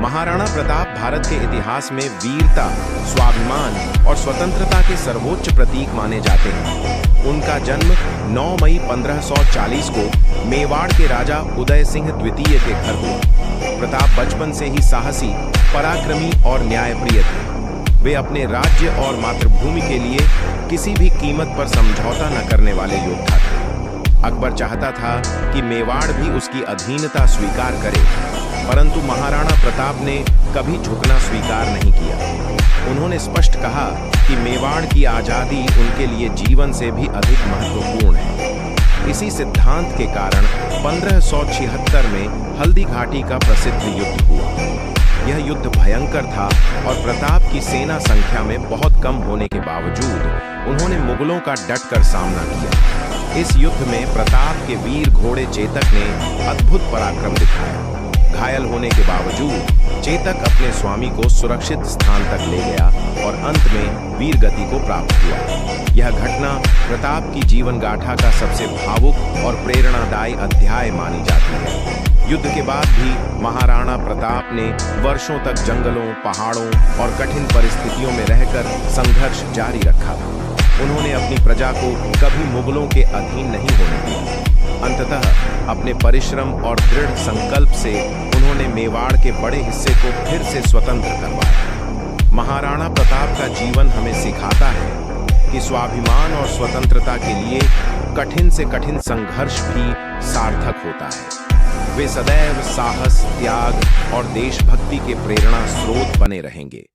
महाराणा प्रताप भारत के इतिहास में वीरता, स्वाभिमान और स्वतंत्रता के सर्वोच्च प्रतीक माने जाते हैं। उनका जन्म 9 मई 1540 को मेवाड़ के राजा उदय सिंह द्वितीय के घर हुआ। प्रताप बचपन से ही साहसी, पराक्रमी और न्यायप्रिय थे। वे अपने राज्य और मातृभूमि के लिए किसी भी कीमत पर समझौता न करने वाले योद्धा थे। अकबर चाहता था कि मेवाड़ भी उसकी अधीनता स्वीकार करे, परंतु महाराणा प्रताप ने कभी झुकना स्वीकार नहीं किया। उन्होंने स्पष्ट कहा कि मेवाड़ की आज़ादी उनके लिए जीवन से भी अधिक महत्वपूर्ण है। इसी सिद्धांत के कारण 1576 में हल्दी घाटी का प्रसिद्ध युद्ध हुआ। यह युद्ध भयंकर था और प्रताप की सेना संख्या में बहुत कम होने के बावजूद उन्होंने मुगलों का डटकर सामना किया। इस युद्ध में प्रताप के वीर घोड़े चेतक ने अद्भुत पराक्रम दिखाया। घायल होने के बावजूद चेतक अपने स्वामी को सुरक्षित स्थान तक ले गया और अंत में वीर गति को प्राप्त हुआ। यह घटना प्रताप की जीवन गाथा का सबसे भावुक और प्रेरणादायी अध्याय मानी जाती है। युद्ध के बाद भी महाराणा प्रताप ने वर्षों तक जंगलों, पहाड़ों और कठिन परिस्थितियों में रहकर संघर्ष जारी रखा। उन्होंने अपनी प्रजा को कभी मुगलों के अधीन नहीं होने दिया। अंततः अपने परिश्रम और दृढ़ संकल्प से उन्होंने मेवाड़ के बड़े हिस्से को फिर से स्वतंत्र करवाया। महाराणा प्रताप का जीवन हमें सिखाता है कि स्वाभिमान और स्वतंत्रता के लिए कठिन से कठिन संघर्ष भी सार्थक होता है। वे सदैव साहस, त्याग और देशभक्ति के प्रेरणा स्रोत बने रहेंगे।